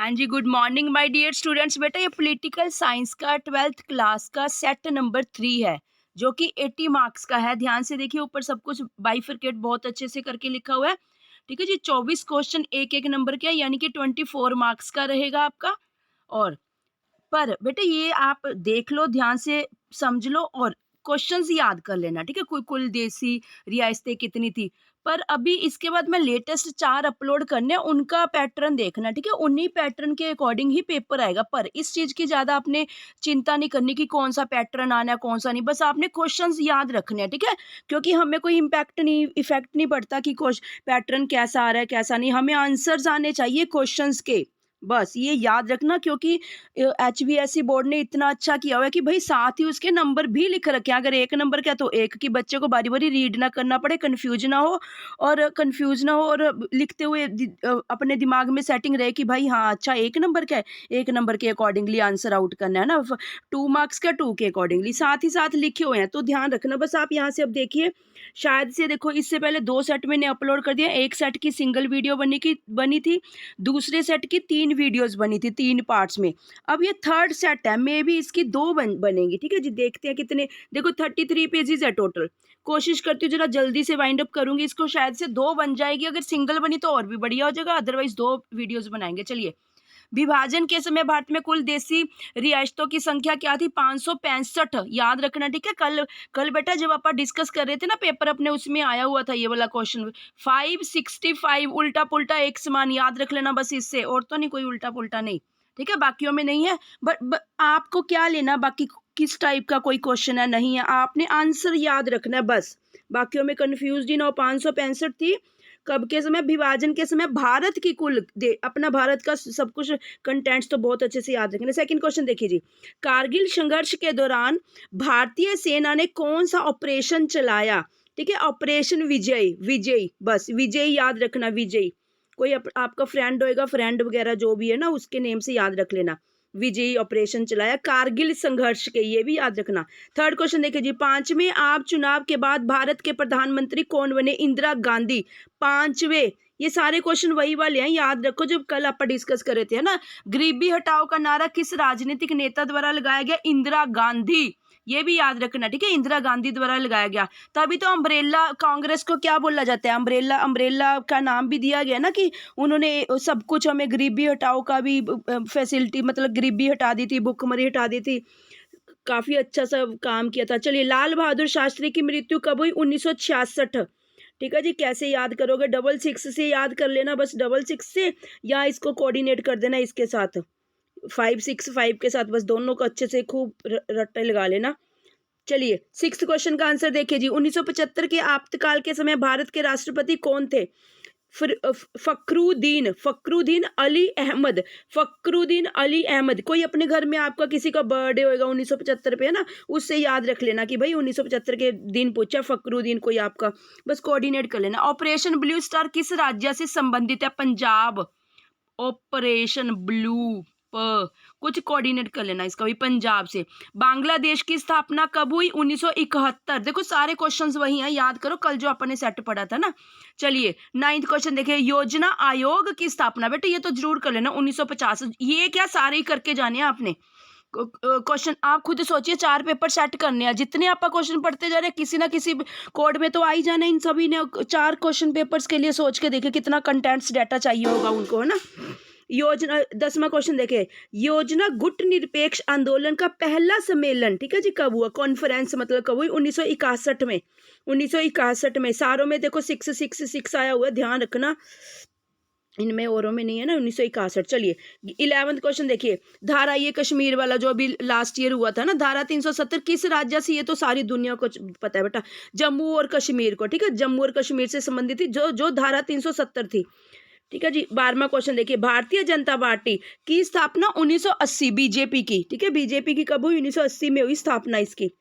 हाँ जी, good morning my dear students. बेटा ये पॉलिटिकल साइंस का 12th क्लास का सेट नंबर 3 है, जो कि 80 मार्क्स का है। ध्यान से देखिए, ऊपर सब कुछ बाइफरकेट बहुत अच्छे से करके लिखा हुआ है। ठीक है जी, 24 क्वेश्चन एक-एक नंबर के हैं, यानी कि 24 मार्क्स का रहेगा आपका। और पर बेटे ये आप देख लो, ध्यान से समझ लो और क्वेश्चंस याद कर लेना, ठीक है? कुल देसी रियासतें कितनी थी? पर अभी इसके बाद मैं लेटेस्ट 4 अपलोड करने हैं, उनका पैटर्न देखना, ठीक है? उन्हीं पैटर्न के अकॉर्डिंग ही पेपर आएगा। पर इस चीज़ की ज़्यादा आपने चिंता नहीं करनी कि कौन-सा पैटर्न आना है, कौन-सा नहीं। बस आपने क्वेश्चंस याद रखने हैं, ठीक है? क्योंकि हमें कोई इफ़ेक्ट नहीं पड़ता कि पैटर्न कैसा आ रहा है, कैसा नहीं। हमें आंसर्स आने चाहिए क्वेश्चंस के। बस ये याद रखना, क्योंकि एचबीएसई बोर्ड ने इतना अच्छा किया हुआ है कि भई साथ ही उसके नंबर भी लिख रखे हैं। अगर 1 नंबर का है तो 1, कि बच्चे को बारी-बारी रीड ना करना पड़े, कन्फ्यूज़ ना हो और लिखते हुए अपने दिमाग में सेटिंग रहे कि भाई हाँ, अच्छा 1 नंबर का है, 1 नंबर के अकॉर्डिंगली आंसर आउट करना है ना। 2 मार्क्स का 2 के अकॉर्डिंगली साथ ही साथ लिखे हुए हैं, तो ध्यान रखना। बस आप यहाँ से अब देखिए, शायद से देखो इससे पहले 2 सेट मैंने अपलोड कर दिया। 1 सेट की सिंगल वीडियो बनी थी, दूसरे सेट की 3 वीडियोज़ बनी थी 3 पार्ट्स में। अब ये थर्ड सेट है, मे बी इसकी 2 बनेंगी, ठीक है जी? देखते हैं कितने। देखो 33 पेजेज़ है टोटल। कोशिश करती हूँ ज़रा जल्दी से वाइंड अप करूँगी इसको, शायद से 2 बन जाएगी। अगर सिंगल बनी तो और भी बढ़िया हो जाएगा, अदरवाइज़ 2 वीडियोज़ बनाएँगे। चलिए, विभाजन के समय भारत में कुल देसी रियासतों की संख्या क्या थी? 565। याद रखना, ठीक है? कल कल बेटा जब अपन डिस्कस कर रहे थे ना पेपर अपने, उसमें आया हुआ था ये वाला क्वेश्चन। 565 उल्टा-पुल्टा एक समान, याद रख लेना बस इससे, और तो नहीं, कोई उल्टा-पुल्टा नहीं। ठीक है? बाकियों में नहीं है। बट आपको क्या लेना बाकी किस टाइप का कोई क्वेश्चन है, नहीं है, आपने आंसर याद रखना है बस। बाकियों में कन्फ्यूज़ ही ना हो। 565 थी कब के समय? विभाजन के समय। भारत की कुल अपना भारत का सब कुछ कंटेंट्स तो बहुत अच्छे से याद रखेंगे। सेकंड क्वेश्चन देखिए जी, कारगिल संघर्ष के दौरान भारतीय सेना ने कौन सा ऑपरेशन चलाया? ठीक है, ऑपरेशन विजय। विजय, बस विजय याद रखना, विजय। कोई आपका फ्रेंड होएगा, फ्रेंड वगैरह जो भी है ना, उसके नेम से याद रख लेना। विजयी ऑपरेशन चलाया कारगिल संघर्ष के, ये भी याद रखना। थर्ड क्वेश्चन देखिए जी, 5वें आप चुनाव के बाद भारत के प्रधानमंत्री कौन बने? इंदिरा गांधी। 5वें, ये सारे क्वेश्चन वही वाले हैं, याद रखो जो कल आप डिस्कस कर रहे थे, है ना? गरीबी हटाओ का नारा किस राजनीतिक नेता द्वारा लगाया गया? इंदिरा गांधी। ये भी याद रखना, ठीक है? इंदिरा गांधी द्वारा लगाया गया। तभी तो अम्ब्रेला कांग्रेस को क्या बोला जाता है? अम्ब्रेला। अम्ब्रेला का नाम भी दिया गया ना कि उन्होंने सब कुछ हमें गरीबी हटाओ का भी फैसिलिटी, मतलब गरीबी हटा दी थी, भुखमरी हटा दी थी। काफी अच्छा सा काम किया था। चलिए, लाल बहादुर शास्त्री की मृत्यु कब हुई? 1966। ठीक है जी, कैसे याद करोगे? 66 से याद कर लेना, बस 66 से, या इसको कोऑर्डिनेट कर देना इसके साथ 565 के साथ, बस दोनों को अच्छे से खूब रट्टे लगा लेना। चलिए, 6th क्वेश्चन का आंसर देखिए जी, 1975 के आपातकाल के समय भारत के राष्ट्रपति कौन थे? फखरुद्दीन अली अहमद। फखरुद्दीन अली अहमद। कोई अपने घर में आपका किसी का बर्थडे होएगा 1975 पे, है ना, उससे याद रख लेना कि भाई 1975 के दिन पूछा फखरुद्दीन कोई आपका, बस कोऑर्डिनेट कर लेना। ऑपरेशन ब्लू स्टार किस राज्य से संबंधित है? पंजाब। ऑपरेशन ब्लू कुछ कोऑर्डिनेट कर लेना इसका भी, पंजाब से। बांग्लादेश की स्थापना कब हुई? 1971। देखो सारे क्वेश्चंस वही हैं, याद करो कल जो अपन ने सेट पढ़ा था ना। चलिए, 9th क्वेश्चन देखिए, योजना आयोग की स्थापना, बेटा ये तो जरूर कर लेना, 1950। ये क्या सारे ही करके जाने हैं आपने क्वेश्चन? आप खुद सोचिए, 4 पेपर सेट करने हैं, जितने आप क्वेश्चन पढ़ते जा रहे हैं किसी ना किसी कोड में तो आ ही जाना इन सभी ने। 4 क्वेश्चन पेपर्स के लिए सोच के देखिए कितना कंटेंट्स डाटा चाहिए होगा उनको, है ना? योजना, 10वां क्वेश्चन देखे, योजना गुट निरपेक्ष आंदोलन का पहला सम्मेलन, ठीक है जी, कब हुआ? कॉन्फ्रेंस मतलब कब हुई? 1961 में। 1961 में। सारों में देखो 666 आया हुआ है, ध्यान रखना, इनमें औरों में नहीं है ना। 1961। चलिए, 11th क्वेश्चन देखिए, धारा, ये कश्मीर वाला जो अभी लास्ट ईयर हुआ था ना, धारा 370 किस राज्य से? ये तो सारी दुनिया को पता है बेटा, जम्मू और कश्मीर को, ठीक है? जम्मू और कश्मीर से संबंधित थी जो धारा 370 थी। ठीक है जी, 12वां क्वेश्चन देखिए, भारतीय जनता पार्टी की स्थापना 1980, बीजेपी की, ठीक है? बीजेपी की कब हुई? 1980 में हुई स्थापना इसकी।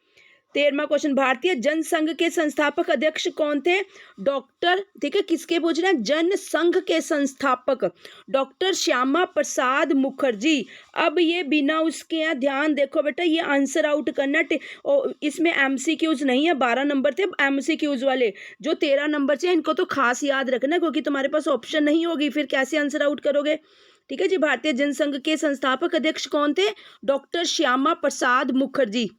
13वां क्वेश्चन, भारतीय जनसंघ के संस्थापक अध्यक्ष कौन थे? डॉक्टर, ठीक है, किसके पूछ रहे हैं? जनसंघ के संस्थापक डॉक्टर श्यामा प्रसाद मुखर्जी। अब ये बिना उसके हैं, ध्यान देखो बेटा, ये आंसर आउट करना। और इसमें एमसीक्यूज नहीं है, 12 नंबर थे एमसीक्यूज वाले, जो 13 नंबर से इनको तो खास याद रखना, क्योंकि तुम्हारे पास ऑप्शन नहीं होगी, फिर कैसे आंसर आउट करोगे? ठीक है जी। भारतीय जनसंघ के संस्थापक अध्यक्ष कौन थे? डॉक्टर श्यामा प्रसाद मुखर्जी।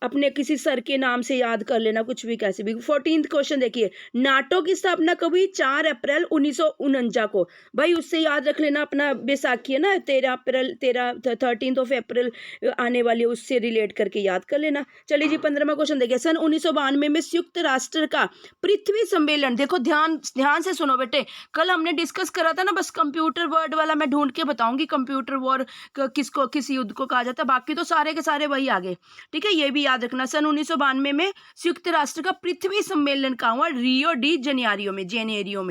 अपने किसी सर के नाम से याद कर लेना, कुछ भी कैसे भी। 14th क्वेश्चन देखिए, नाटो की स्थापना कब हुई? 4 अप्रैल 1949 को। भाई उससे याद रख लेना, अपना बैसाखी है ना 13 अप्रैल, 13 अप्रैल आने वाली है, उससे रिलेट करके याद कर लेना। चलिए जी 15वां क्वेश्चन देखिए, सन 1992 में संयुक्त राष्ट्र का पृथ्वी सम्मेलन, देखो ध्यान ध्यान से सुनो बेटे, कल हमने डिस्कस करा था ना, बस कंप्यूटर वर्ड वाला मैं ढूंढ के बताऊंगी, कंप्यूटर वॉर किसको, किस युद्ध को कहा जाता है, बाकी तो सारे के सारे वही आगे। ठीक है, ये भी याद रखना। सन 1992 में संयुक्त राष्ट्र का पृथ्वी सम्मेलन कहाँ हुआ? रियो डी जेनेरियो में,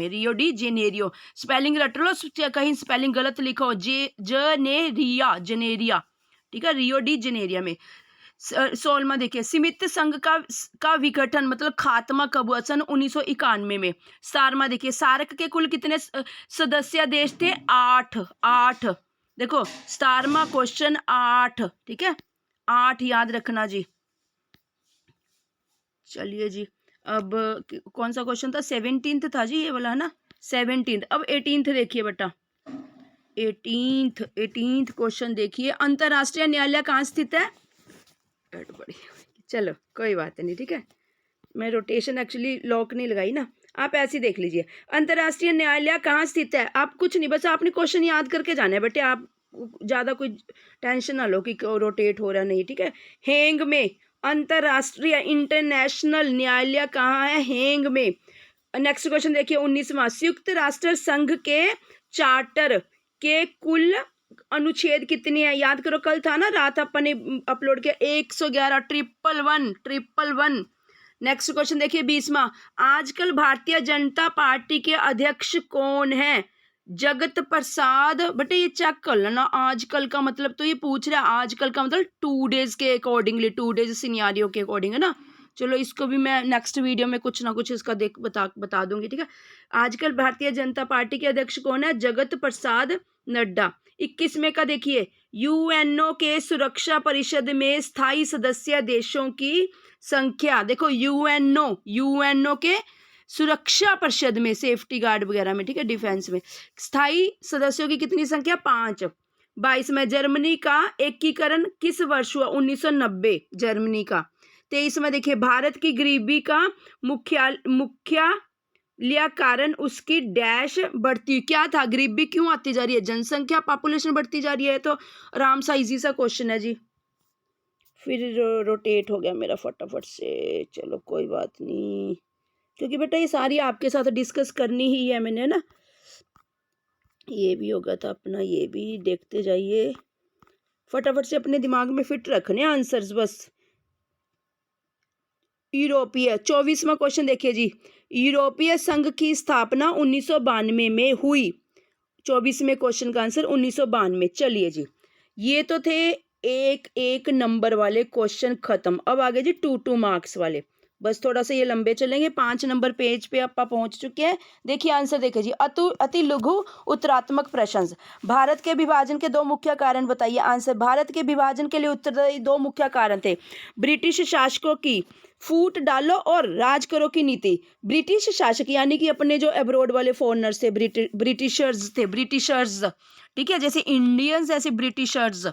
रियो डी जेनेरियो। स्पेलिंग रट लो, कहीं स्पेलिंग गलत लिखो, जेनेरिया। ठीक है, रियो डी जेनेरिया में। 16वां देखिए, सीमित संघ का विघटन मतलब खात्मा कब हुआ? सन 1991 में। 17वां देखिए, सार्क के कुल कितने सदस्य देश थे? 8। देखो 17वां क्वेश्चन 8, ठीक है, 8 याद रखना जी। चलिए जी, अब कौन सा क्वेश्चन था? 17th था जी, ये वाला है ना, 17th। अब 18th देखिए बेटा, 18th क्वेश्चन देखिए, अंतरराष्ट्रीय न्यायालय कहाँ स्थित है? बड़ी, चलो कोई बात नहीं, ठीक है, मैं रोटेशन एक्चुअली लॉक नहीं लगाई ना, आप ऐसे ही देख लीजिए। अंतरराष्ट्रीय न्यायालय कहाँ स्थित है? आप कुछ नहीं, बस आपने क्वेश्चन याद करके जाना है बेटे, आप ज्यादा कोई टेंशन ना लो कि रोटेट हो रहा नहीं, ठीक है। हेंग में अंतरराष्ट्रीय इंटरनेशनल न्यायालय कहाँ है? हेंग में। नेक्स्ट क्वेश्चन देखिए 19वां, संयुक्त राष्ट्र संघ के चार्टर के कुल अनुच्छेद कितने हैं? याद करो, कल था ना, रात अपन ने अपलोड किया 111, 111। नेक्स्ट क्वेश्चन देखिए 20वां, आजकल भारतीय जनता पार्टी के अध्यक्ष कौन है? जगत प्रसाद। बेटे ये चेक कर लेना, आजकल का मतलब तो ये पूछ रहा है, आजकल का मतलब 2 डेज के अकॉर्डिंगली, 2 डेज सिनेरियो के अकॉर्डिंग है ना। चलो इसको भी मैं नेक्स्ट वीडियो में कुछ ना कुछ इसका बता दूंगी, ठीक है। आजकल भारतीय जनता पार्टी के अध्यक्ष कौन है? जगत प्रसाद नड्डा। 21वें का देखिए, यूएनओ के सुरक्षा परिषद में स्थायी सदस्य देशों की संख्या, देखो यूएनओ के सुरक्षा परिषद में, सेफ्टी गार्ड वगैरह में, ठीक है, डिफेंस में स्थायी सदस्यों की कितनी संख्या? 5। 22 में जर्मनी का एकीकरण किस वर्ष हुआ? 1990 जर्मनी का। 23 में देखिए, भारत की गरीबी का मुख्य कारण उसकी डैश बढ़ती, क्या था? गरीबी क्यों आती जा रही है? जनसंख्या, पॉपुलेशन बढ़ती जा रही है। तो आराम सा इजी सा क्वेश्चन है जी। फिर रोटेट हो गया मेरा फटाफट से, चलो कोई बात नहीं, क्योंकि बेटा ये सारी आपके साथ डिस्कस करनी ही है मैंने ना। ये भी होगा था अपना, ये भी देखते जाइए, फटाफट से अपने दिमाग में फिट रखने आंसर्स बस। यूरोपीय 24वां क्वेश्चन देखिए जी, यूरोपीय संघ की स्थापना 1992 में हुई। 24वें क्वेश्चन का आंसर 1992। चलिए जी, ये तो थे एक नंबर वाले क्वेश्चन खत्म। अब आगे जी 2 मार्क्स वाले, बस थोड़ा सा ये लंबे चलेंगे। 5 नंबर पेज पे आप पहुंच चुके हैं। देखिए आंसर देखिए जी, अति लघु उत्तरात्मक प्रश्न, भारत के विभाजन के 2 मुख्य कारण बताइए। आंसर, भारत के विभाजन के लिए उत्तरदायी 2 मुख्य कारण थे, ब्रिटिश शासकों की फूट डालो और राज करो की नीति। ब्रिटिश शासक यानी कि अपने जो अब्रोड वाले फॉरेनर्स थे, ब्रिटिशर्स, ठीक है, जैसे इंडियंस ऐसे ब्रिटिशर्स।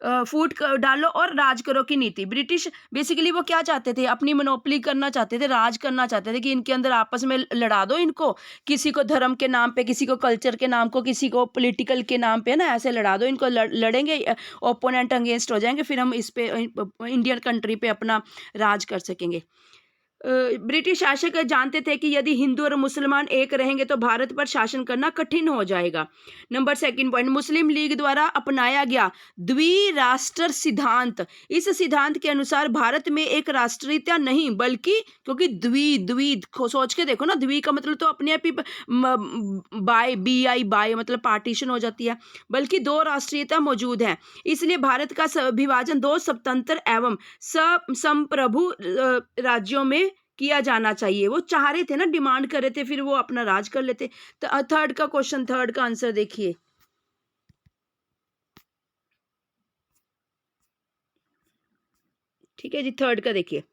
फूट डालो और राज करो की नीति। ब्रिटिश बेसिकली वो क्या चाहते थे? अपनी मोनोपोली करना चाहते थे, राज करना चाहते थे कि इनके अंदर आपस में लड़ा दो इनको, किसी को धर्म के नाम पे, किसी को कल्चर के नाम को, किसी को पॉलिटिकल के नाम पे ना, ऐसे लड़ा दो इनको, लड़ेंगे, ओपोनेंट अगेंस्ट हो जाएंगे, फिर हम इस पे इंडियन कंट्री पे अपना राज कर सकेंगे। ब्रिटिश शासक जानते थे कि यदि हिंदू और मुसलमान एक रहेंगे तो भारत पर शासन करना कठिन हो जाएगा। नंबर 2 पॉइंट, मुस्लिम लीग द्वारा अपनाया गया द्विराष्ट्र सिद्धांत। इस सिद्धांत के अनुसार भारत में एक राष्ट्रीयता नहीं, बल्कि, क्योंकि द्वि सोच के देखो ना, द्वि का मतलब तो अपने आप ही बाय मतलब पार्टीशन हो जाती है, बल्कि 2 राष्ट्रीयता मौजूद है। इसलिए भारत का विभाजन 2 स्वतंत्र एवं संप्रभु राज्यों में किया जाना चाहिए। वो चाह रहे थे ना, डिमांड कर रहे थे, फिर वो अपना राज कर लेते। तो थर्ड का क्वेश्चन, थर्ड का आंसर देखिए, ठीक है जी, थर्ड का देखिए,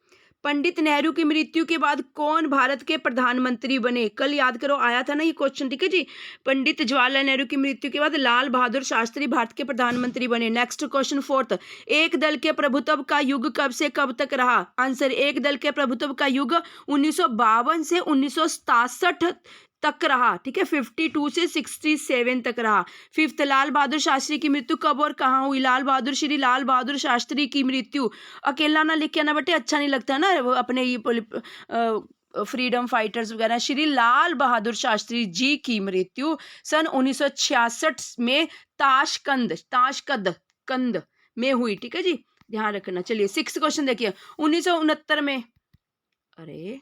पंडित नेहरू की मृत्यु के बाद कौन भारत के प्रधानमंत्री बने? कल याद करो, आया था ना ये क्वेश्चन, ठीक है जी। पंडित जवाहरलाल नेहरू की मृत्यु के बाद लाल बहादुर शास्त्री भारत के प्रधानमंत्री बने। नेक्स्ट क्वेश्चन फोर्थ, एक दल के प्रभुत्व का युग कब से कब तक रहा? आंसर, एक दल के प्रभुत्व का युग 1952 से 1967 तक रहा, ठीक है। 52 से 67 तक रहा। फिफ्थ, लाल बहादुर शास्त्री की मृत्यु कब और कहाँ हुई? लाल बहादुर, श्री लाल बहादुर शास्त्री की मृत्यु अकेला ना लिख के ना बेटे, अच्छा नहीं लगता ना वो अपने ये फ्रीडम फाइटर्स वगैरह। श्री लाल बहादुर शास्त्री जी की मृत्यु सन 1966 में ताशकंद में हुई, ठीक है जी, ध्यान रखना। चलिए सिक्स क्वेश्चन देखिए, 1969 में, अरे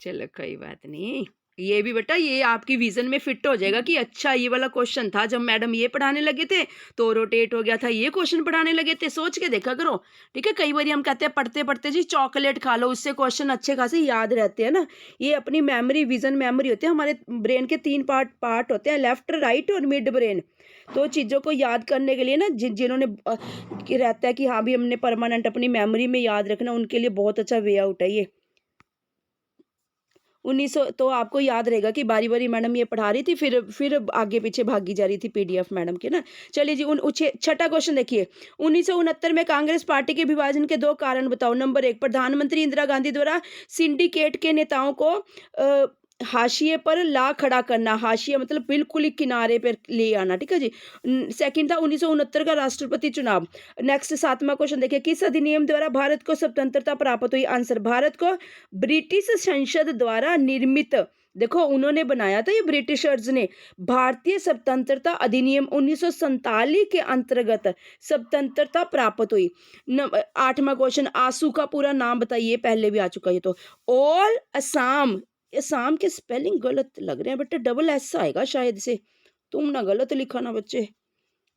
चलो कोई बात नहीं, ये भी बेटा ये आपकी विजन में फिट हो जाएगा कि अच्छा ये वाला क्वेश्चन था जब मैडम ये पढ़ाने लगे थे तो रोटेट हो गया था, ये क्वेश्चन पढ़ाने लगे थे, सोच के देखा करो, ठीक है। कई बार हम कहते हैं पढ़ते पढ़ते जी चॉकलेट खा लो, उससे क्वेश्चन अच्छे खासे याद रहते हैं ना। ये अपनी मेमोरी, विजन मेमोरी होती है। हमारे ब्रेन के 3 पार्ट होते हैं, लेफ्ट, राइट और मिड ब्रेन। तो चीज़ों को याद करने के लिए ना जिन्होंने रहता है कि हाँ भी हमने परमानेंट अपनी मेमोरी में याद रखना, उनके लिए बहुत अच्छा वे आउट है ये। 1900 तो आपको याद रहेगा कि बारी बारी मैडम ये पढ़ा रही थी, फिर आगे पीछे भागी जा रही थी पीडीएफ मैडम के ना। चलिए जी, छठा क्वेश्चन देखिए, 1969 में कांग्रेस पार्टी के विभाजन के 2 कारण बताओ। नंबर 1, प्रधानमंत्री इंदिरा गांधी द्वारा सिंडिकेट के नेताओं को हाशिए पर ला खड़ा करना, हाशिया मतलब बिल्कुल ही किनारे पर ले आना, ठीक है जी। सेकंड था 1969 का राष्ट्रपति चुनाव। नेक्स्ट 7वां क्वेश्चन देखिए, किस अधिनियम द्वारा भारत को स्वतंत्रता प्राप्त हुई? आंसर, भारत को ब्रिटिश संसद द्वारा निर्मित, देखो उन्होंने बनाया था ये ब्रिटिशर्स ने, भारतीय स्वतंत्रता अधिनियम 1947 के अंतर्गत स्वतंत्रता प्राप्त हुई। 8वां क्वेश्चन, आंसू का पूरा नाम बताइए, पहले भी आ चुका है तो। ऑल असम, असम के स्पेलिंग गलत लग रहे हैं बेटे, डबल एस आएगा शायद से, तुम ना गलत लिखा ना बच्चे।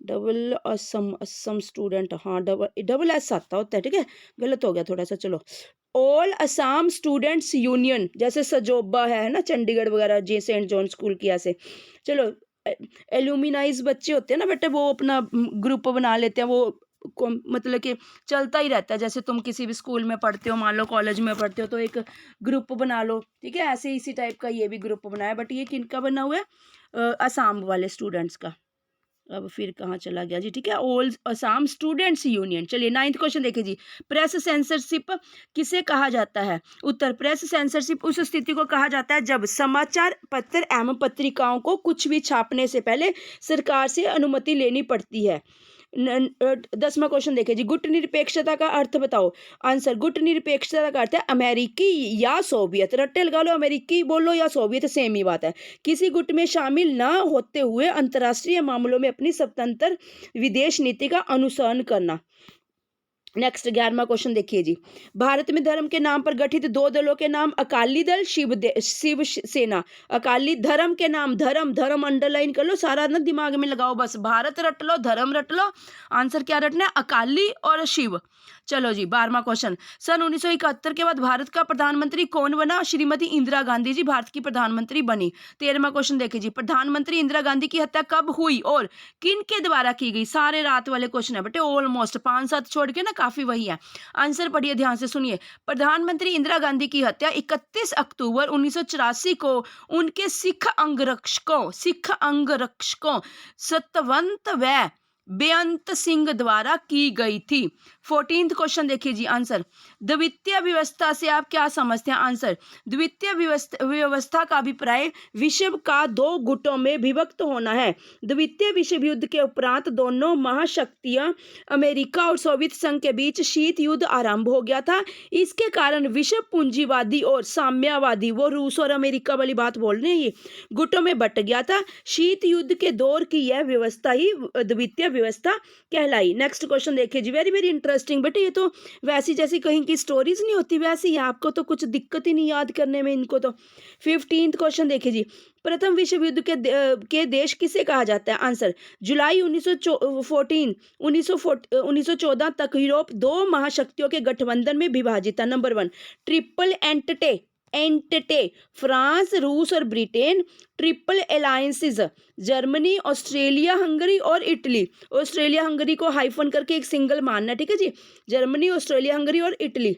डबल असम स्टूडेंट, हाँ डबल एस आता होता है, ठीक है, गलत हो गया थोड़ा सा। चलो, ऑल असम स्टूडेंट्स यूनियन, जैसे सजोबा है ना चंडीगढ़ वगैरह, जी सेंट जॉन स्कूल की ऐसे। चलो, एल्यूमिनाइज बच्चे होते हैं ना बेटे, वो अपना ग्रुप बना लेते हैं, वो मतलब कि चलता ही रहता है। जैसे तुम किसी भी स्कूल में पढ़ते हो, मान लो कॉलेज में पढ़ते हो, तो एक ग्रुप बना लो, ठीक है, ऐसे इसी टाइप का ये भी ग्रुप बनाया। बट ये किनका बना हुआ है? असम वाले स्टूडेंट्स का। अब फिर कहाँ चला गया जी, ठीक है, ऑल असम स्टूडेंट्स यूनियन। चलिए 9th क्वेश्चन देखिए जी, प्रेस सेंसरशिप किसे कहा जाता है? उत्तर, प्रेस सेंसरशिप उस स्थिति को कहा जाता है जब समाचार पत्र एवं पत्रिकाओं को कुछ भी छापने से पहले सरकार से अनुमति लेनी पड़ती है। 10वां क्वेश्चन देखिए जी, गुट निरपेक्षता का अर्थ बताओ। आंसर, गुट निरपेक्षता का अर्थ है अमेरिकी या सोवियत, रट्टे लगा लो, अमेरिकी बोलो या सोवियत सेम ही बात है, किसी गुट में शामिल न होते हुए अंतर्राष्ट्रीय मामलों में अपनी स्वतंत्र विदेश नीति का अनुसरण करना। नेक्स्ट 11वां क्वेश्चन देखिए जी, भारत में धर्म के नाम पर गठित 2 दलों के नाम, अकाली दल, शिव सेना। अकाली धर्म के नाम, धर्म अंडरलाइन कर लो, सारा ना दिमाग में लगाओ, बस भारत रट लो, धर्म रट लो, आंसर क्या रटना है? अकाली और शिव। चलो जी 12वां क्वेश्चन, सन 1971 के बाद भारत का प्रधानमंत्री कौन बना? श्रीमती इंदिरा गांधी जी भारत की प्रधानमंत्री बनी। 13वां क्वेश्चन देखिए जी, प्रधानमंत्री इंदिरा गांधी की हत्या कब हुई और किन के द्वारा की गई? सारे रात वाले क्वेश्चन है बेटे, ऑलमोस्ट 5-7 छोड़ के ना काफी वही है। आंसर पढ़िए ध्यान से सुनिए, प्रधानमंत्री इंदिरा गांधी की हत्या 31 अक्टूबर 1984 को उनके सिख अंगरक्षकों सतवंत व बेअंत सिंह द्वारा की गई थी। 14th क्वेश्चन देखिए जी, आंसर, द्वितीय व्यवस्था से आप क्या समझते हैं? आंसर, द्वितीय व्यवस्था का अभिप्राय विश्व का 2 गुटों में विभक्त होना है। द्वितीय विश्व युद्ध के उपरांत दोनों महाशक्तियां अमेरिका और सोवियत संघ के बीच शीत युद्ध आरंभ हो गया था। इसके कारण विश्व पूंजीवादी और साम्यवादी, वो रूस और अमेरिका वाली बात बोल रहे हैं, ये गुटों में बट गया था। शीत युद्ध के दौर की यह व्यवस्था ही द्वितीय व्यवस्था कहलाई। नेक्स्ट क्वेश्चन देखिए जी, वेरी वेरी इंटरेस्टिंग बेटे, ये तो वैसी जैसी कहीं की स्टोरीज नहीं होती वैसी, आपको तो कुछ दिक्कत ही नहीं याद करने में इनको तो। 15th क्वेश्चन देखिए जी, प्रथम विश्व युद्ध के देश किसे कहा जाता है? आंसर, जुलाई 1914 तक यूरोप 2 महाशक्तियों के गठबंधन में विभाजित था। नंबर 1, ट्रिपल एंटेटे, एंटेटे, फ्रांस, रूस और Britain. Triple alliances, Germany, Australia, Hungary और इटली। ऑस्ट्रेलिया हंगरी को हाइफन करके एक सिंगल मानना, ठीक है जी। जर्मनी, ऑस्ट्रेलिया, हंगरी और इटली।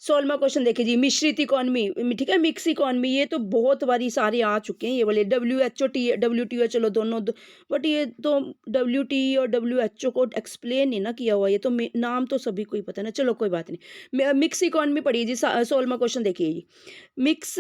16वां क्वेश्चन देखिए जी, मिश्रित इकोनॉमी, ठीक है, मिक्स इकोनॉमी, ये तो बहुत बारी सारे आ चुके हैं ये वाले। WHO टी WTO, चलो दोनों बट ये तो WT और WHO को एक्सप्लेन नहीं ना किया हुआ, ये तो नाम तो सभी को ही पता है ना, चलो कोई बात नहीं। मिक्स इकोनॉमी पढ़िए जी। 16वां क्वेश्चन देखिए जी, मिक्स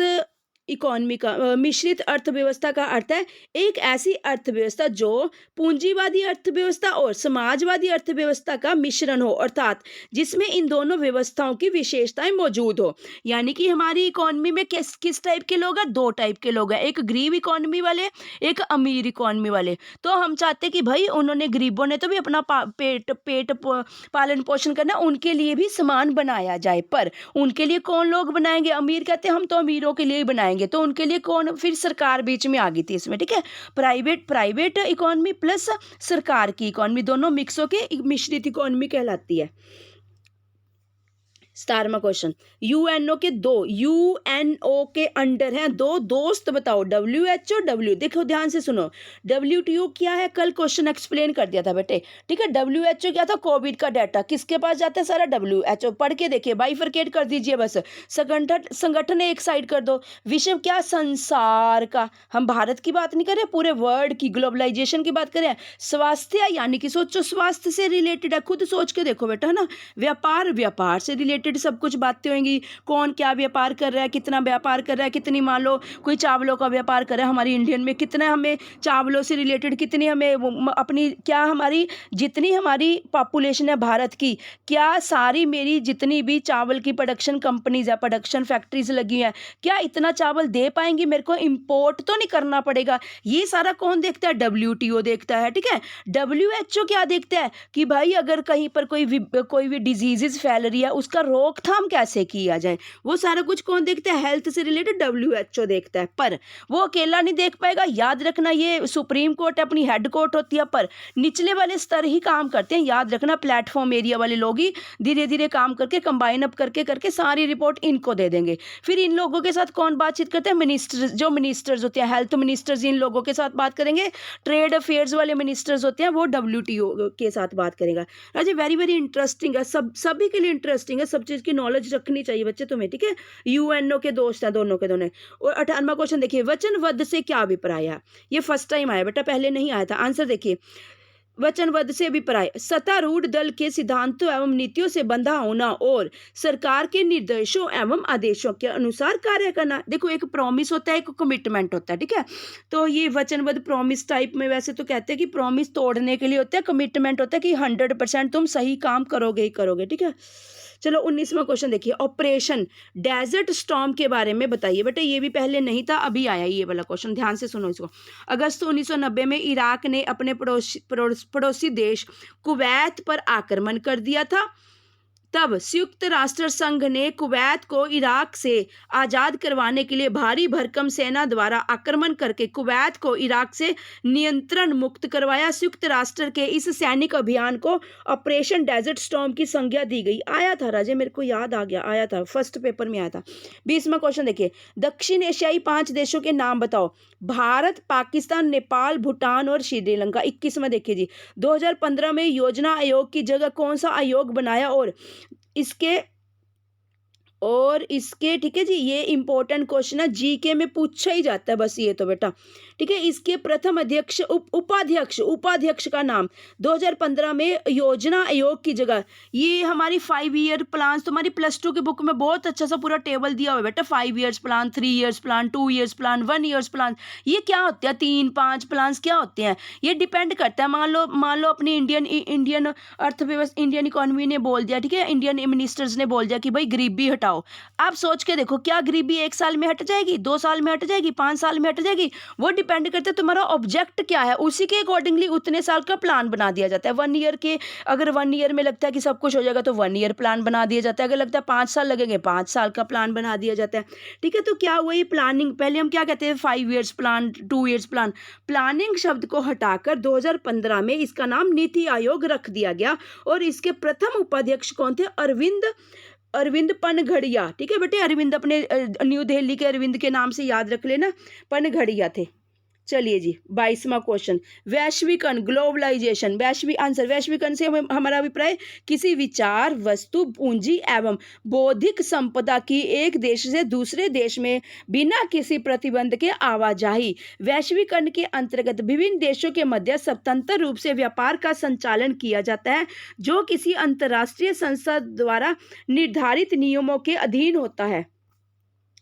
इकोनॉमी का मिश्रित अर्थव्यवस्था का अर्थ है एक ऐसी अर्थव्यवस्था जो पूंजीवादी अर्थव्यवस्था और समाजवादी अर्थव्यवस्था का मिश्रण हो, अर्थात जिसमें इन दोनों व्यवस्थाओं की विशेषताएं मौजूद हो। यानी कि हमारी इकोनॉमी में किस किस टाइप के लोग हैं, दो टाइप के लोग हैं, एक गरीब इकोनॉमी वाले, एक अमीर इकोनॉमी वाले। तो हम चाहते कि भाई उन्होंने, गरीबों ने तो भी अपना पालन पोषण करना, उनके लिए भी समान बनाया जाए, पर उनके लिए कौन लोग बनाएंगे, अमीर कहते हैं हम तो अमीरों के लिए ही बनाएंगे, तो उनके लिए कौन, फिर सरकार बीच में आ गई थी इसमें, ठीक है। प्राइवेट इकोनॉमी प्लस सरकार की इकोनॉमी, दोनों मिक्स होके मिश्रित इकोनॉमी कहलाती है। 17वां क्वेश्चन, यूएनओ के अंडर हैं दो दोस्त, बताओ। WHO, देखो ध्यान से सुनो। WTO क्या है, कल क्वेश्चन एक्सप्लेन कर दिया था बेटे, ठीक है। WHO क्या था, कोविड का डाटा किसके पास जाता है, सारा WHO। पढ़ के देखिए, बाइफरकेट कर दीजिए बस, संगठन एक साइड कर दो। विश्व क्या, संसार का, हम भारत की बात नहीं कर रहे, पूरे वर्ल्ड की, ग्लोबलाइजेशन की बात करें। स्वास्थ्य, यानी कि सोचो स्वास्थ्य से रिलेटेड है, खुद सोच के देखो बेटा, है ना। व्यापार से रिलेटेड सब कुछ बातें होंगी, कौन क्या व्यापार कर रहा है, कितना व्यापार कर रहा है, कितनी, मान लो कोई चावलों का व्यापार कर रहा है हमारी इंडियन में, कितना हमें चावलों से रिलेटेड, कितनी हमें अपनी, क्या हमारी जितनी हमारी पॉपुलेशन है भारत की, क्या सारी मेरी जितनी भी चावल की प्रोडक्शन कंपनीज है, प्रोडक्शन फैक्ट्रीज लगी हैं, क्या इतना चावल दे पाएंगी, मेरे को इंपोर्ट तो नहीं करना पड़ेगा। ये सारा कौन देखता है, WTO देखता है, ठीक है। WHO क्या देखता है कि भाई अगर कहीं पर कोई भी डिजीजेस फैल रही है, उसका रोकथाम कैसे किया जाए, वो सारा कुछ कौन देखता है, हेल्थ से रिलेटेड WHO देखता है। पर वो अकेला नहीं देख पाएगा, याद रखना, ये सुप्रीम कोर्ट अपनी हेड कोर्ट होती है, पर निचले वाले स्तर ही काम करते हैं, याद रखना। प्लेटफॉर्म एरिया वाले लोग ही धीरे धीरे काम करके, कंबाइन अप करके करके सारी रिपोर्ट इनको दे देंगे। फिर इन लोगों के साथ कौन बातचीत करते हैं, मिनिस्टर्स होते हैं, हेल्थ मिनिस्टर्स इन लोगों के साथ बात करेंगे। ट्रेड अफेयर्स वाले मिनिस्टर्स होते हैं, वो WTO के साथ बात करेगा। राजे वेरी वेरी इंटरेस्टिंग है, सभी के लिए इंटरेस्टिंग है, सब चीज़ की नॉलेज रखनी चाहिए बच्चे तुम्हें, ठीक है। UNO के दोस्त हैं दोनों के दोनों। और 18वां क्वेश्चन देखिए, वचनबद्ध से क्या अभिप्राय है, ये फर्स्ट टाइम आया बेटा, पहले नहीं आया था। आंसर देखिए, वचनबद्ध से अभिप्राय, सत्तारूढ़ दल के सिद्धांतों एवं नीतियों से बंधा होना और सरकार के निर्देशों एवं आदेशों के अनुसार कार्य करना। देखो, एक प्रॉमिस होता है, एक कमिटमेंट होता है, ठीक है। तो ये वचनबद्ध प्रॉमिस टाइप में, वैसे तो कहते हैं कि प्रॉमिस तोड़ने के लिए होता है, कमिटमेंट होता है कि 100% तुम सही काम करोगे ही करोगे, ठीक है। चलो 19वां क्वेश्चन देखिए, ऑपरेशन डेजर्ट स्टॉर्म के बारे में बताइए। बेटा ये भी पहले नहीं था, अभी आया ये वाला क्वेश्चन, ध्यान से सुनो इसको। अगस्त 1990 में इराक ने अपने पड़ोसी देश कुवैत पर आक्रमण कर दिया था। तब संयुक्त राष्ट्र संघ ने कुवैत को इराक से आज़ाद करवाने के लिए भारी भरकम सेना द्वारा आक्रमण करके कुवैत को इराक से नियंत्रण मुक्त करवाया। संयुक्त राष्ट्र के इस सैनिक अभियान को ऑपरेशन डेजर्ट स्टॉर्म की संज्ञा दी गई। आया था राजे, मेरे को याद आ गया, आया था, फर्स्ट पेपर में आया था। 20वां क्वेश्चन देखिए, दक्षिण एशियाई 5 देशों के नाम बताओ। भारत, पाकिस्तान, नेपाल, भूटान और श्रीलंका। 21वां देखिए जी, 2015 में योजना आयोग की जगह कौन सा आयोग बनाया इसके ठीक है जी, ये इंपॉर्टेंट क्वेश्चन है, जीके में पूछा ही जाता है बस ये तो बेटा, ठीक है। इसके प्रथम अध्यक्ष, उपाध्यक्ष का नाम 2015 में योजना आयोग की जगह, ये हमारी 5 ईयर प्लान, तुम्हारी +2 की बुक में बहुत अच्छा सा पूरा टेबल दिया हुआ है बेटा। 5 years plan, 3 years plan, 2 years plan, 1 years plan, ये क्या होते हैं, 3-5 प्लान्स क्या होते हैं, ये डिपेंड करता है। मान लो अपनी इंडियन अर्थव्यवस्था, इंडियन इकोनॉमी ने बोल दिया, ठीक है, इंडियन मिनिस्टर्स ने बोल दिया कि भाई गरीबी हटाओ। आप सोच के देखो, क्या गरीबी 1 साल में हट जाएगी, 2 साल में हट जाएगी, 5 साल में हट जाएगी, वो डिपेंड करता है तुम्हारा ऑब्जेक्ट क्या है, उसी के अकॉर्डिंगली उतने साल का प्लान बना दिया जाता है। 1 ईयर के, अगर 1 ईयर में लगता है कि सब कुछ हो जाएगा तो 1 ईयर प्लान बना दिया जाता है, अगर लगता है 5 साल लगेंगे 5 साल का प्लान बना दिया जाता है, ठीक है। तो क्या हुआ, ये प्लानिंग, पहले हम क्या कहते हैं, 5 years plan, 2 years plan, planning शब्द को हटाकर 2015 में इसका नाम नीति आयोग रख दिया गया। और इसके प्रथम उपाध्यक्ष कौन थे, अरविंद पनघड़िया, ठीक है बेटे, अरविंद अपने न्यू दिल्ली के अरविंद के नाम से याद रख लेना, पनघड़िया थे। चलिए जी 22वां क्वेश्चन, वैश्वीकरण, ग्लोबलाइजेशन, वैश्वीकरण से हमारा अभिप्राय किसी विचार, वस्तु, पूंजी एवं बौद्धिक संपदा की एक देश से दूसरे देश में बिना किसी प्रतिबंध के आवाजाही। वैश्वीकरण के अंतर्गत विभिन्न देशों के मध्य स्वतंत्र रूप से व्यापार का संचालन किया जाता है, जो किसी अंतर्राष्ट्रीय संस्था द्वारा निर्धारित नियमों के अधीन होता है।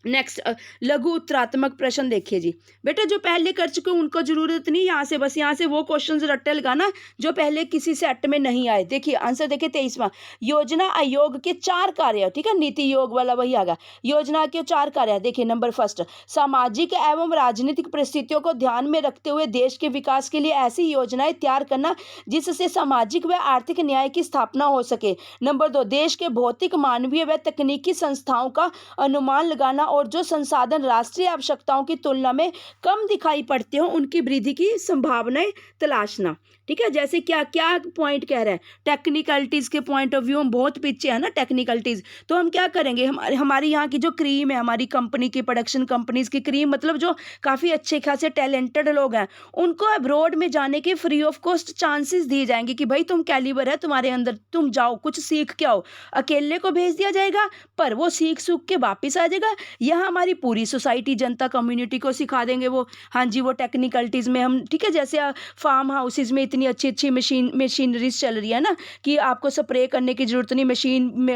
नेक्स्ट लघु उत्तरात्मक प्रश्न देखिए जी बेटा, जो पहले कर चुके उनको जरूरत नहीं, यहाँ से बस यहाँ से वो क्वेश्चन रट्टे लगाना जो पहले किसी सेट में नहीं आए। देखिए आंसर देखिए 23वां, योजना आयोग के 4 कार्य, ठीक है, नीति योग वाला वही आ गया। योजना के 4 कार्य देखिए, नंबर फर्स्ट, सामाजिक एवं राजनीतिक परिस्थितियों को ध्यान में रखते हुए देश के विकास के लिए ऐसी योजनाएं तैयार करना जिससे सामाजिक व आर्थिक न्याय की स्थापना हो सके। नंबर 2, देश के भौतिक, मानवीय व तकनीकी संस्थाओं का अनुमान लगाना और जो संसाधन राष्ट्रीय आवश्यकताओं की तुलना में कम दिखाई पड़ते हो उनकी वृद्धि की संभावनाएं तलाशना। ठीक है, जैसे क्या क्या पॉइंट कह रहे हैं, टेक्निकलिटीज के पॉइंट ऑफ व्यू हम बहुत पीछे है ना टेक्निकलिटीज, तो हम क्या करेंगे, हमारी यहाँ की जो क्रीम है, हमारी कंपनी की, प्रोडक्शन कंपनीज की क्रीम, मतलब जो काफ़ी अच्छे खासे टैलेंटेड लोग हैं उनको अब्रॉड में जाने के फ्री ऑफ कॉस्ट चांसेस दिए जाएंगे कि भाई तुम कैलिबर है तुम्हारे अंदर, तुम जाओ कुछ सीख के आओ। अकेले को भेज दिया जाएगा पर वो सीख सूख के वापिस आ जाएगा। यह हमारी पूरी सोसाइटी, जनता, कम्युनिटी को सिखा देंगे वो। हाँ जी, वो टेक्निकलिटीज़ में हम, ठीक है, जैसे फार्म हाउसेज में इतनी अच्छी अच्छी मशीनरीज चल रही है ना कि आपको स्प्रे करने की जरूरत नहीं,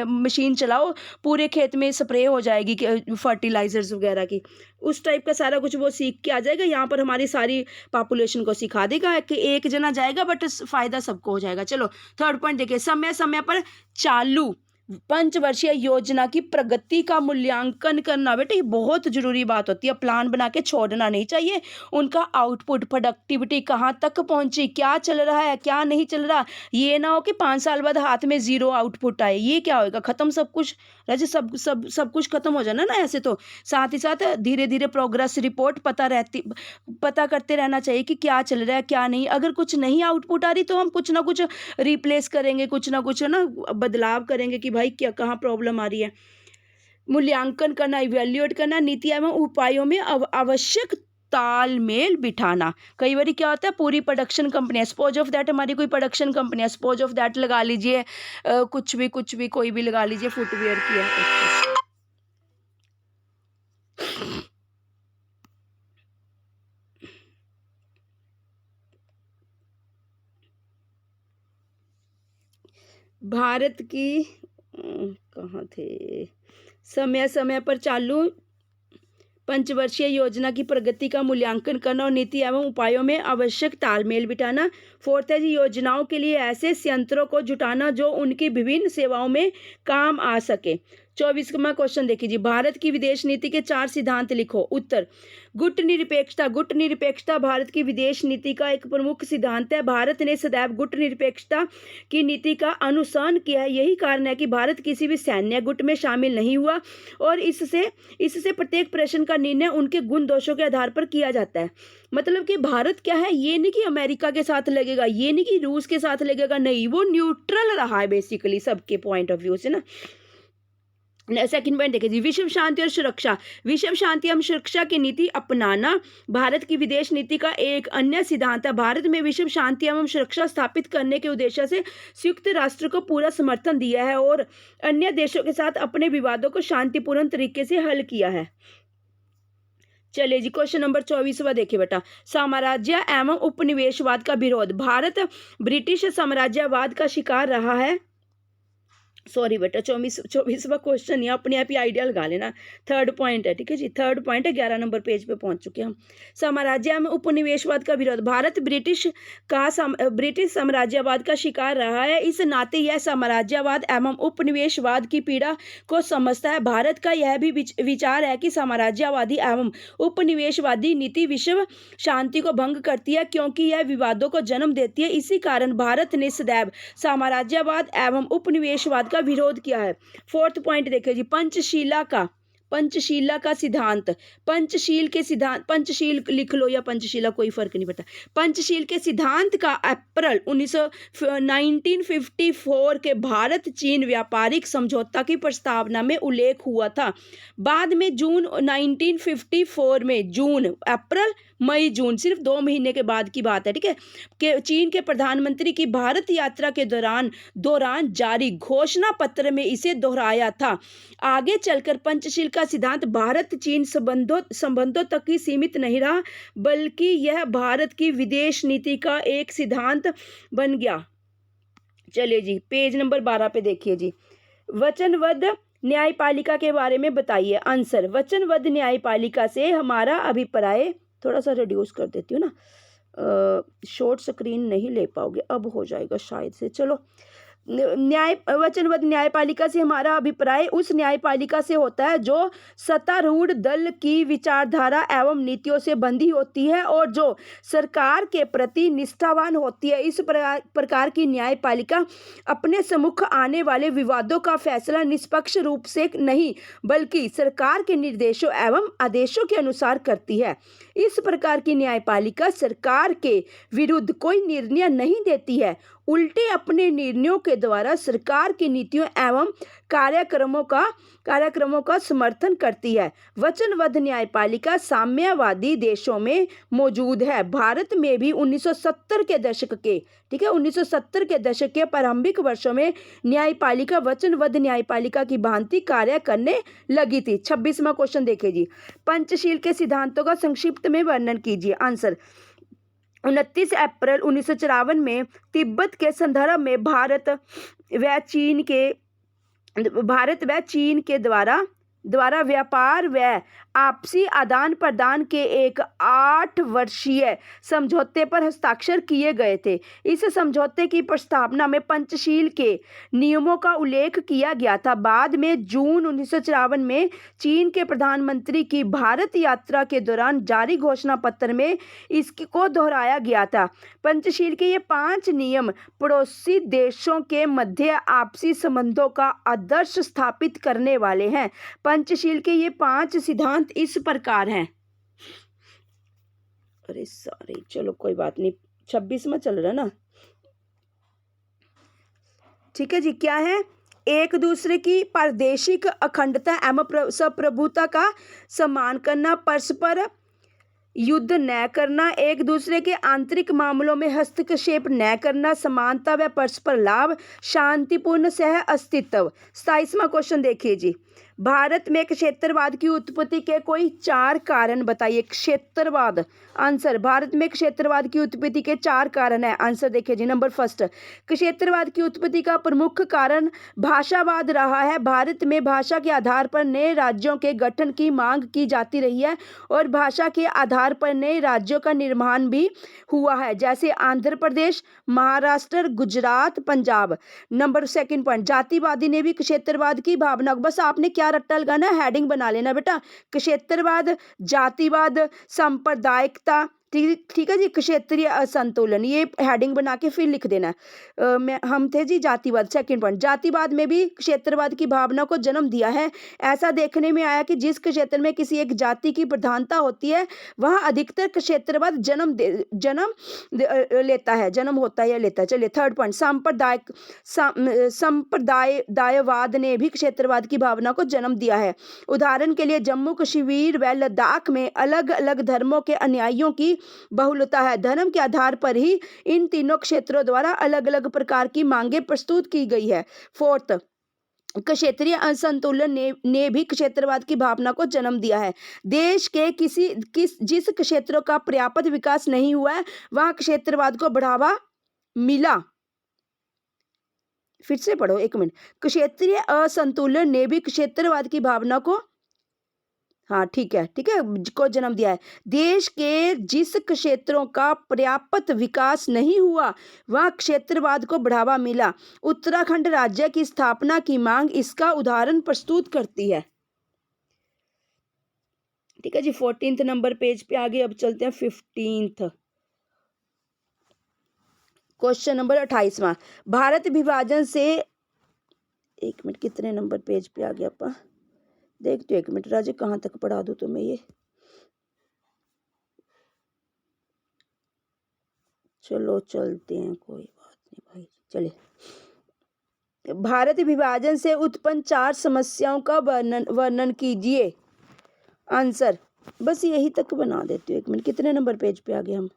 मशीन चलाओ पूरे खेत में स्प्रे हो जाएगी फर्टिलाइजर्स वगैरह की, उस टाइप का सारा कुछ वो सीख के आ जाएगा। यहाँ पर हमारी सारी पॉपुलेशन को सिखा देगा कि एक जना जाएगा बट फायदा सबको हो जाएगा। चलो थर्ड पॉइंट देखिए, समय समय पर चालू पंचवर्षीय योजना की प्रगति का मूल्यांकन करना। बेटे ये बहुत जरूरी बात होती है, प्लान बना के छोड़ना नहीं चाहिए। उनका आउटपुट, प्रोडक्टिविटी कहाँ तक पहुंची, क्या चल रहा है क्या नहीं चल रहा, ये ना हो कि 5 साल बाद हाथ में जीरो आउटपुट आए, ये क्या होएगा, खत्म सब कुछ, राजे सब कुछ खत्म हो जाना ना ऐसे। तो साथ ही साथ धीरे धीरे प्रोग्रेस रिपोर्ट पता करते रहना चाहिए कि क्या चल रहा है क्या नहीं। अगर कुछ नहीं आउटपुट आ रही तो हम कुछ ना कुछ रिप्लेस करेंगे, कुछ ना कुछ ना बदलाव करेंगे कि भाई क्या कहाँ प्रॉब्लम आ रही है। मूल्यांकन करना, इवैल्यूएट करना, नीति एवं उपायों में आवश्यक तालमेल बिठाना। कई बार क्या होता है, पूरी production company, suppose of that हमारी कोई प्रोडक्शन कंपनी है, सपोज ऑफ दैट लगा लीजिए कुछ भी कोई भी लगा लीजिए, फुटवेयर की है। भारत की कहाँ थे, समय समय पर चालू पंचवर्षीय योजना की प्रगति का मूल्यांकन करना और नीति एवं उपायों में आवश्यक तालमेल बिठाना। फोर्थ है जी, योजनाओं के लिए ऐसे संयंत्रों को जुटाना जो उनकी विभिन्न सेवाओं में काम आ सके। 24वां क्वेश्चन देखिए जी, भारत की विदेश नीति के 4 सिद्धांत लिखो। उत्तर, गुटनिरपेक्षता भारत की विदेश नीति का एक प्रमुख सिद्धांत है। भारत ने सदैव गुटनिरपेक्षता की नीति का अनुसरण किया है। यही कारण है कि भारत किसी भी सैन्य गुट में शामिल नहीं हुआ और इससे प्रत्येक प्रश्न का निर्णय उनके गुण दोषों के आधार पर किया जाता है। मतलब कि भारत क्या है, ये नहीं कि अमेरिका के साथ लगेगा, ये नहीं कि रूस के साथ लगेगा, नहीं, वो न्यूट्रल रहा है बेसिकली सबके पॉइंट ऑफ व्यू से ना। सेकंड पॉइंट देखिए जी, विश्व शांति और सुरक्षा। विश्व शांति एवं सुरक्षा की नीति अपनाना भारत की विदेश नीति का एक अन्य सिद्धांत है। भारत में विश्व शांति एवं सुरक्षा स्थापित करने के उद्देश्य से संयुक्त राष्ट्र को पूरा समर्थन दिया है और अन्य देशों के साथ अपने विवादों को शांतिपूर्ण तरीके से हल किया है। चलिए जी क्वेश्चन नंबर 24वां देखिए बेटा, साम्राज्य एवं उपनिवेशवाद का विरोध। भारत ब्रिटिश साम्राज्यवाद का शिकार रहा है। सॉरी बेटा 24वां क्वेश्चन या अपने आप ही आइडिया लगा लेना, थर्ड पॉइंट है, ठीक है जी, थर्ड पॉइंट है, 11 नंबर पेज पे पहुंच चुके हम। साम्राज्य में उपनिवेशवाद का विरोध। भारत ब्रिटिश साम्राज्यवाद का शिकार रहा है, इस नाते यह साम्राज्यवाद एवं उपनिवेशवाद की पीड़ा को समझता है। भारत का यह भी विचार है कि साम्राज्यवादी एवं उपनिवेशवादी नीति विश्व शांति को भंग करती है क्योंकि यह विवादों को जन्म देती है। इसी कारण भारत ने सदैव साम्राज्यवाद एवं उपनिवेशवाद का विरोध किया है। फोर्थ पॉइंट देखिए जी, पंचशीला का पंचशीला का सिद्धांत, पंचशील के सिद्धांत, पंचशील लिख लो या पंचशीला कोई फर्क नहीं पड़ता। पंचशील के सिद्धांत का अप्रैल 1954 के भारत चीन व्यापारिक समझौता की प्रस्तावना में उल्लेख हुआ था। बाद में जून 1954 में जून, अप्रैल, मई, जून, सिर्फ 2 महीने के बाद की बात है, ठीक है, कि चीन के प्रधानमंत्री की भारत यात्रा के दौरान जारी घोषणा पत्र में इसे दोहराया था। आगे चलकर पंचशील का सिद्धांत भारत चीन संबंधों तक ही सीमित नहीं रहा, बल्कि यह भारत की विदेश नीति का एक सिद्धांत बन गया। चलिए जी, पेज नंबर 12 पे देखिए जी, वचनबद्ध न्यायपालिका के बारे में बताइए। आंसर, वचनबद्ध न्यायपालिका से हमारा अभिप्राय, थोड़ा सा रिड्यूस कर देती हूँ ना, शॉर्ट स्क्रीन नहीं ले पाओगे, अब हो जाएगा शायद से। चलो, वचनबद्ध न्यायपालिका से हमारा अभिप्राय उस न्यायपालिका से होता है जो सत्तारूढ़ दल की विचारधारा एवं नीतियों से बंधी होती है और जो सरकार के प्रति निष्ठावान होती है। इस प्रकार की न्यायपालिका अपने सम्मुख आने वाले विवादों का फैसला निष्पक्ष रूप से नहीं, बल्कि सरकार के निर्देशों एवं आदेशों के अनुसार करती है। इस प्रकार की न्यायपालिका सरकार के विरुद्ध कोई निर्णय नहीं देती है, उल्टे अपने निर्णयों के द्वारा सरकार की नीतियों एवं कार्यक्रमों का समर्थन करती है। वचनबद्ध न्यायपालिका साम्यवादी देशों में मौजूद है। भारत में भी 1970 के दशक के, ठीक है, 1970 के दशक के प्रारंभिक वर्षों में न्यायपालिका वचनबद्ध न्यायपालिका की भांति कार्य करने लगी थी। 26वां क्वेश्चन देखिए जी, पंचशील के सिद्धांतों का संक्षिप्त में वर्णन कीजिए। आंसर, 29 अप्रैल 1954 में तिब्बत के संदर्भ में भारत व चीन के द्वारा व्यापार व आपसी आदान प्रदान के एक 8 वर्षीय समझौते पर हस्ताक्षर किए गए थे। इस समझौते की प्रस्तावना में पंचशील के नियमों का उल्लेख किया गया था। बाद में जून 1954 में चीन के प्रधानमंत्री की भारत यात्रा के दौरान जारी घोषणा पत्र में इसको दोहराया गया था। पंचशील के ये 5 नियम पड़ोसी देशों के मध्य आपसी संबंधों का आदर्श स्थापित करने वाले हैं। पंचशील के ये 5 सिद्धांत इस प्रकार हैं। अरे सॉरी, चलो कोई बात नहीं, 26वां चल रहा ना, ठीक है जी। क्या है? एक दूसरे की प्रादेशिक अखंडता एवं संप्रभुता का सम्मान करना, परस्पर युद्ध न करना, एक दूसरे के आंतरिक मामलों में हस्तक्षेप न करना, समानता व परस्पर लाभ, शांतिपूर्ण सह अस्तित्व। 27वां क्वेश्चन देखिए जी, भारत में क्षेत्रवाद की उत्पत्ति के कोई 4 कारण बताइए। क्षेत्रवाद, आंसर, भारत में क्षेत्रवाद की उत्पत्ति के 4 कारण है। आंसर देखिए जी, नंबर फर्स्ट, क्षेत्रवाद की उत्पत्ति का प्रमुख कारण भाषावाद रहा है। भारत में भाषा के आधार पर नए राज्यों के गठन की मांग की जाती रही है और भाषा के आधार पर नए राज्यों का निर्माण भी हुआ है, जैसे Andhra Pradesh, Maharashtra, Gujarat, Punjab. Number second point, जातिवादी ने भी क्षेत्रवाद की भावना, बस आपने क्या रट्टा लगाना, हेडिंग बना लेना बेटा, क्षेत्रवाद, जातिवाद, सांप्रदायिकता, ठीक है जी, क्षेत्रीय असंतुलन, ये हेडिंग बना के फिर लिख देना। हम थे जी जातिवाद, सेकंड पॉइंट, जातिवाद में भी क्षेत्रवाद की भावना को जन्म दिया है। ऐसा देखने में आया कि जिस क्षेत्र में किसी एक जाति की प्रधानता होती है वहाँ अधिकतर क्षेत्रवाद जन्म होता है या लेता है। चलिए थर्ड पॉइंट, संप्रदायवाद ने भी क्षेत्रवाद की भावना को जन्म दिया है। उदाहरण के लिए जम्मू कश्मीर व लद्दाख में अलग अलग धर्मों के अनुयायियों की बहुलता है। धर्म के आधार पर ही इन तीनों क्षेत्रों द्वारा अलग अलग प्रकार की मांगे प्रस्तुत की गई है। फोर्थ, क्षेत्रीय असंतुलन ने भी क्षेत्रवाद की भावना को जन्म दिया है। देश के जिस क्षेत्रों का पर्याप्त विकास नहीं हुआ है वहां क्षेत्रवाद को बढ़ावा मिला। फिर से पढ़ो, एक मिनट, क्षेत्रीय असंतुलन ने भी क्षेत्रवाद की भावना को, हाँ ठीक है, को जन्म दिया है। देश के जिस क्षेत्रों का पर्याप्त विकास नहीं हुआ वहां क्षेत्रवाद को बढ़ावा मिला। उत्तराखंड राज्य की स्थापना की मांग इसका उदाहरण प्रस्तुत करती है। ठीक है जी, 14th नंबर पेज पे आगे अब चलते हैं 15th क्वेश्चन नंबर 28वां, भारत विभाजन से, एक मिनट, कितने नंबर पेज पे आ गया अपा, देखते हो, 1 मिनट राजे, कहाँ तक पढ़ा दूँ तुम्हें ये। चलो चलते हैं, कोई बात नहीं भाई, चलिए। भारत विभाजन से उत्पन्न 4 समस्याओं का वर्णन कीजिए। आंसर, बस यही तक बना देती हूँ। 1 मिनट, कितने नंबर पेज पे आ गए हम?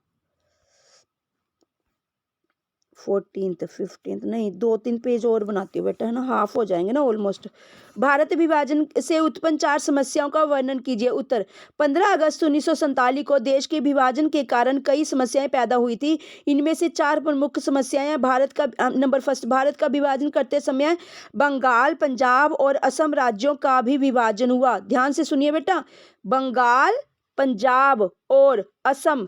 14th 15th, नहीं 2-3 पेज और बनाती हूँ बेटा, है ना, हाफ हो जाएंगे ना ऑलमोस्ट। भारत विभाजन से उत्पन्न 4 समस्याओं का वर्णन कीजिए। उत्तर, 15 अगस्त 1947 को देश के विभाजन के कारण कई समस्याएं पैदा हुई थी। इनमें से 4 प्रमुख समस्याएं भारत का नंबर फर्स्ट, भारत का विभाजन करते समय बंगाल, पंजाब और असम राज्यों का भी विभाजन हुआ। ध्यान से सुनिए बेटा, बंगाल, पंजाब और असम,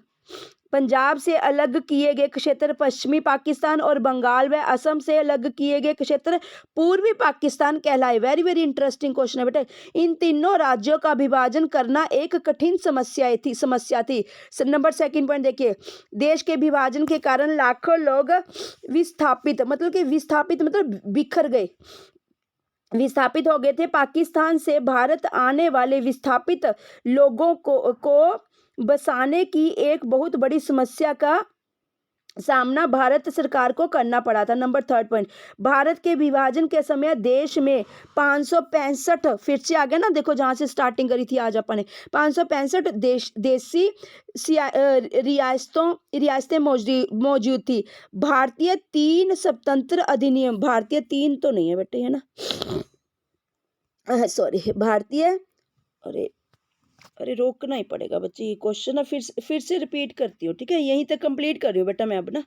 पंजाब से अलग किए गए क्षेत्र पश्चिमी पाकिस्तान और बंगाल व असम से अलग किए गए क्षेत्र पूर्वी पाकिस्तान कहलाए। वेरी वेरी इंटरेस्टिंग क्वेश्चन है बेटा। इन तीनों राज्यों का विभाजन करना एक कठिन समस्या थी। नंबर सेकंड पॉइंट देखिए, देश के विभाजन के कारण लाखों लोग विस्थापित मतलब बिखर गए, विस्थापित हो गए थे। पाकिस्तान से भारत आने वाले विस्थापित लोगों को बसाने की एक बहुत बड़ी समस्या का सामना भारत सरकार को करना पड़ा था। नंबर थर्ड पॉइंट, भारत के विभाजन के समय देश में 565, फिर से आ गया ना, देखो जहां से स्टार्टिंग करी थी आज अपन ने, 565 देसी रियासतें मौजूद थी। भारतीय 3 स्वतंत्र अधिनियम, भारतीय 3 तो नहीं है बेटे, है ना, सॉरी, भारतीय, अरे रोकना ही पड़ेगा बच्चे, ये क्वेश्चन ना फिर से रिपीट करती हूँ, ठीक है, यहीं तक कंप्लीट कर रही हूँ बेटा मैं अब ना।